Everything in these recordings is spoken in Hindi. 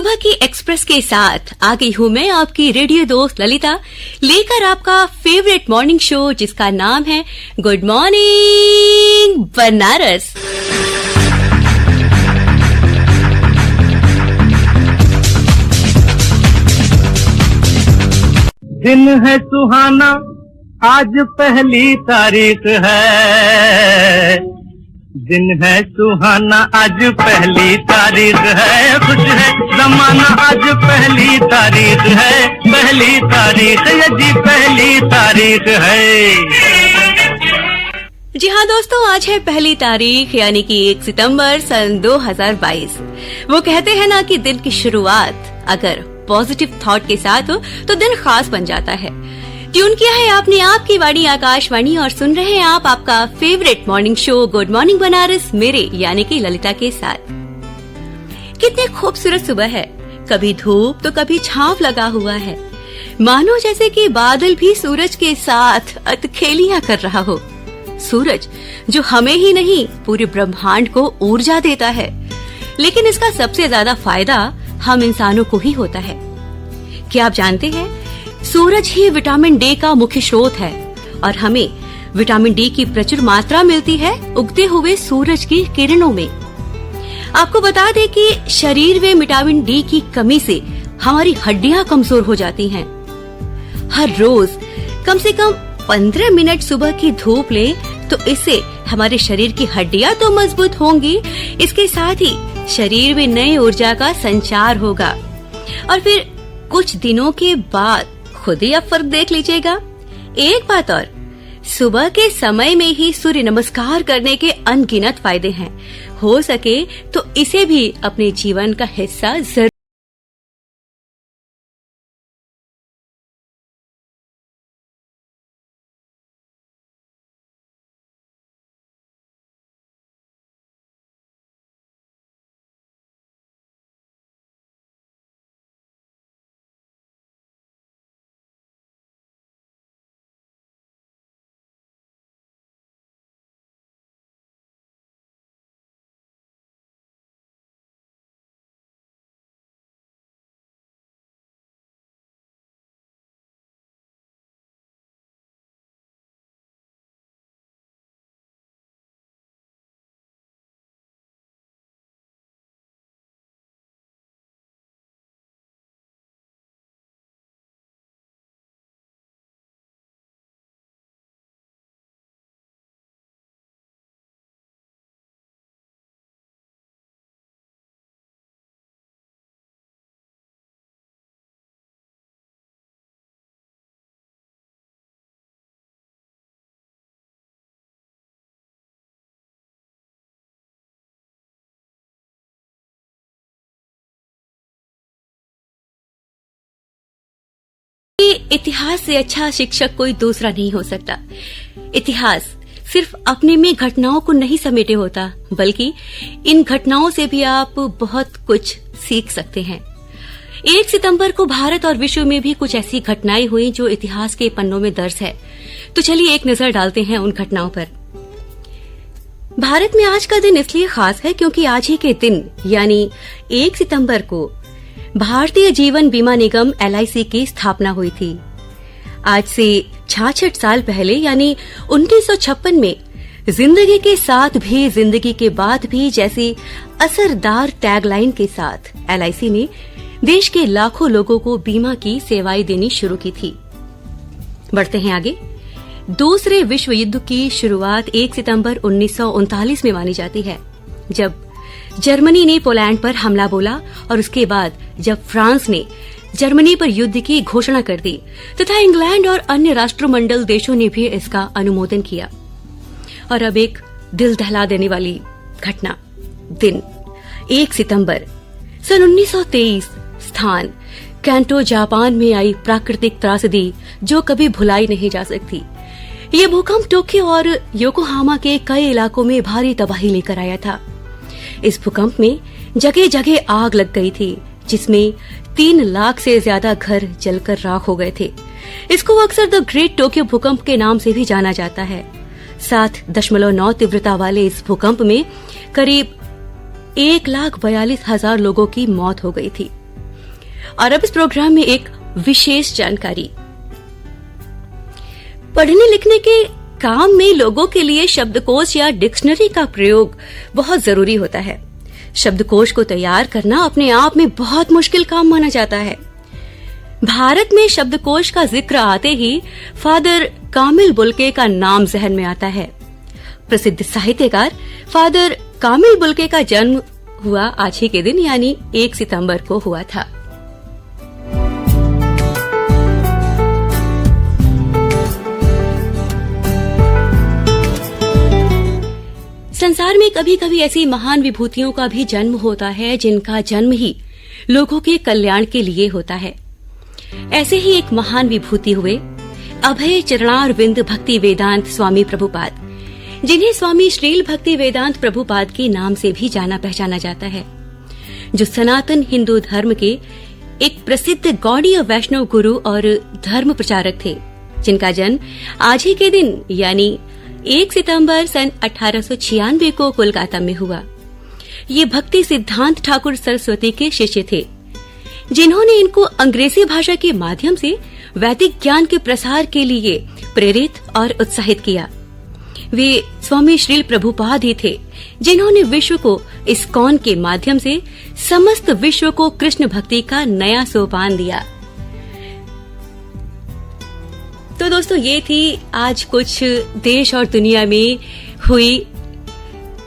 सुबह की एक्सप्रेस के साथ आ गई हूँ मैं आपकी रेडियो दोस्त ललिता, लेकर आपका फेवरेट मॉर्निंग शो जिसका नाम है गुड मॉर्निंग बनारस। दिन है सुहाना, आज पहली तारीख है। दिन है सुहाना, आज पहली तारीख है। खुश है जमाना, आज पहली तारीख है। पहली तारीख ये जी पहली तारीख है। जी हाँ दोस्तों, आज है पहली तारीख यानी कि 1 सितंबर सन 2022। वो कहते हैं ना कि दिन की शुरुआत अगर पॉजिटिव थॉट के साथ हो तो दिन खास बन जाता है। ट्यून किया है आपने आपकी वाणी आकाशवाणी और सुन रहे हैं आप आपका favourite morning show good morning Banaras मेरे यानी कि ललिता के साथ। कितनी खूबसूरत सुबह है, कभी धूप तो कभी छांव लगा हुआ है, मानो जैसे कि बादल भी सूरज के साथ अतखेलियां कर रहा हो। सूरज जो हमें ही नहीं पूरे ब्रह्मांड को ऊर्जा देता है, लेकिन इसका सबसे ज्यादा फायदा हम इंसानों को ही होता है। क्या आप जानते हैं, सूरज ही विटामिन डी का मुख्य स्रोत है और हमें विटामिन डी की प्रचुर मात्रा मिलती है उगते हुए सूरज की किरणों में। आपको बता दें कि शरीर में विटामिन डी की कमी से हमारी हड्डियां कमजोर हो जाती हैं। हर रोज कम से कम 15 मिनट सुबह की धूप लें तो इससे हमारे शरीर की हड्डियां तो मजबूत होंगी, इसके साथ ही शरीर में नई ऊर्जा का संचार होगा और फिर कुछ दिनों के बाद खुद ही आप फर्क देख लीजिएगा। एक बात और, सुबह के समय में ही सूर्य नमस्कार करने के अनगिनत फायदे हैं। हो सके तो इसे भी अपने जीवन का हिस्सा जरूर। इतिहास से अच्छा शिक्षक कोई दूसरा नहीं हो सकता। इतिहास सिर्फ अपने में घटनाओं को नहीं समेटे होता, बल्कि इन घटनाओं से भी आप बहुत कुछ सीख सकते हैं। 1 सितंबर को भारत और विश्व में भी कुछ ऐसी घटनाएं हुई जो इतिहास के पन्नों में दर्ज है। तो चलिए एक नजर डालते हैं उन घटनाओं पर। भारत में आज का दिन इसलिए खास है क्योंकि आज ही के दिन यानी 1 सितंबर को भारतीय जीवन बीमा निगम LIC की स्थापना हुई थी। आज से 66 साल पहले यानी 1956 में जिंदगी के साथ भी जिंदगी के बाद भी जैसी असरदार टैगलाइन के साथ LIC ने देश के लाखों लोगों को बीमा की सेवाएं देनी शुरू की थी। बढ़ते हैं आगे। दूसरे विश्व युद्ध की शुरुआत 1 सितंबर 1939 में मानी जाती है, जब जर्मनी ने पोलैंड पर हमला बोला और उसके बाद जब फ्रांस ने जर्मनी पर युद्ध की घोषणा कर दी तथा इंग्लैंड और अन्य राष्ट्रमंडल देशों ने भी इसका अनुमोदन किया। और अब एक दिल दहला देने वाली घटना, दिन 1 सितंबर सन 1923, स्थान कैंटो जापान में आई प्राकृतिक त्रासदी जो कभी भुलाई नहीं जा सकती। ये भूकंप टोक्यो और योकोहामा के कई इलाकों में भारी तबाही लेकर आया था। इस भूकंप में जगह जगह आग लग गई थी, जिसमें 3 लाख से ज्यादा घर जलकर राख हो गए थे। इसको अक्सर द ग्रेट टोक्यो भूकंप के नाम से भी जाना जाता है। 7.9 तीव्रता वाले इस भूकंप में करीब 1,42,000 लोगों की मौत हो गई थी। और अब इस प्रोग्राम में एक विशेष जानकारी। पढ़ने लिखने के काम में लोगों के लिए शब्दकोश या डिक्शनरी का प्रयोग बहुत जरूरी होता है। शब्दकोश को तैयार करना अपने आप में बहुत मुश्किल काम माना जाता है। भारत में शब्दकोश का जिक्र आते ही फादर कामिल बुल्के का नाम जहन में आता है। प्रसिद्ध साहित्यकार फादर कामिल बुल्के का जन्म हुआ आज ही के दिन यानी 1 सितंबर को हुआ था। संसार में कभी कभी ऐसी महान विभूतियों का भी जन्म होता है जिनका जन्म ही लोगों के कल्याण के लिए होता है। ऐसे ही एक महान विभूति हुए अभय चरणारविंद भक्ति वेदांत स्वामी प्रभुपाद, जिन्हें स्वामी श्रील भक्ति वेदांत प्रभुपाद के नाम से भी जाना पहचाना जाता है, जो सनातन हिंदू धर्म के एक प्रसिद्ध गौड़ीय वैष्णव गुरु और धर्म प्रचारक थे, जिनका जन्म आज ही के दिन यानी 1 सितंबर सन 1896 को कोलकाता में हुआ। ये भक्ति सिद्धांत ठाकुर सरस्वती के शिष्य थे, जिन्होंने इनको अंग्रेजी भाषा के माध्यम से वैदिक ज्ञान के प्रसार के लिए प्रेरित और उत्साहित किया। वे स्वामी श्रील प्रभुपाद ही थे जिन्होंने विश्व को इस्कॉन के माध्यम से समस्त विश्व को कृष्ण भक्ति का नया सोपान दिया। तो दोस्तों, ये थी आज कुछ देश और दुनिया में हुई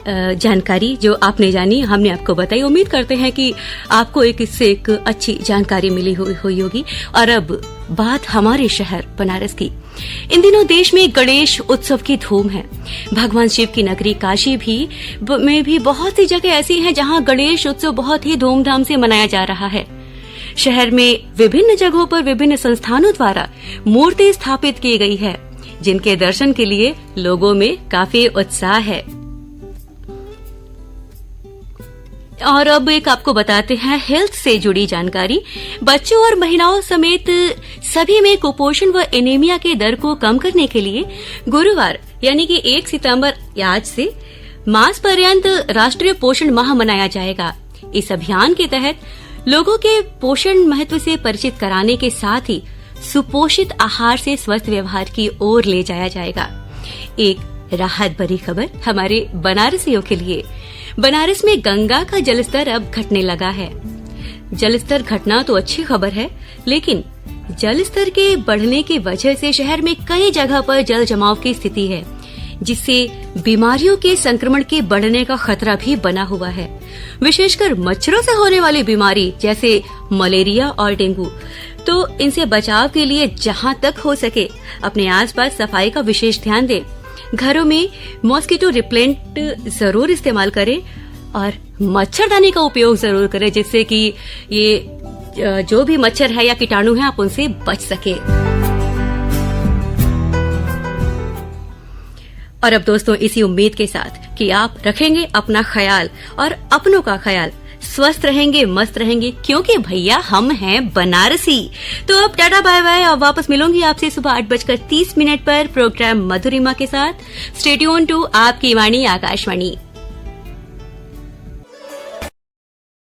जानकारी जो आपने जानी, हमने आपको बताई। उम्मीद करते हैं कि आपको इससे एक अच्छी जानकारी मिली हुई होगी। और अब बात हमारे शहर बनारस की। इन दिनों देश में गणेश उत्सव की धूम है। भगवान शिव की नगरी काशी में भी बहुत सी जगह ऐसी हैं जहां गणेश उत्सव बहुत ही धूमधाम से मनाया जा रहा है। शहर में विभिन्न जगहों पर विभिन्न संस्थानों द्वारा मूर्ति स्थापित की गई है, जिनके दर्शन के लिए लोगों में काफी उत्साह है। और अब एक आपको बताते हैं हेल्थ से जुड़ी जानकारी। बच्चों और महिलाओं समेत सभी में कुपोषण व एनीमिया के दर को कम करने के लिए गुरुवार यानी कि 1 सितंबर आज से मास पर्यंत राष्ट्रीय पोषण माह मनाया जाएगा। इस अभियान के तहत लोगों के पोषण महत्व से परिचित कराने के साथ ही सुपोषित आहार से स्वस्थ व्यवहार की ओर ले जाया जाएगा। एक राहत भरी खबर हमारे बनारसियों के लिए। बनारस में गंगा का जलस्तर अब घटने लगा है। जलस्तर घटना तो अच्छी खबर है, लेकिन जलस्तर के बढ़ने की वजह से शहर में कई जगह पर जल जमाव की स्थिति है, जिससे बीमारियों के संक्रमण के बढ़ने का खतरा भी बना हुआ है। विशेषकर मच्छरों से होने वाली बीमारी जैसे मलेरिया और डेंगू। तो इनसे बचाव के लिए जहां तक हो सके अपने आसपास सफाई का विशेष ध्यान दें। घरों में मॉस्किटो रिपेलेंट जरूर इस्तेमाल करें और मच्छरदानी का उपयोग जरूर करें, जिससे कि ये जो भी मच्छर है या कीटाणु है आप उनसे बच सके। और अब दोस्तों, इसी उम्मीद के साथ कि आप रखेंगे अपना ख्याल और अपनों का ख्याल, स्वस्थ रहेंगे, मस्त रहेंगे, क्योंकि भैया हम हैं बनारसी। तो अब टाटा बाय बाय। और वापस मिलूंगी आपसे सुबह 8:30 पर प्रोग्राम मधुरिमा के साथ। स्टे ट्यून टू आपकी वाणी आकाशवाणी।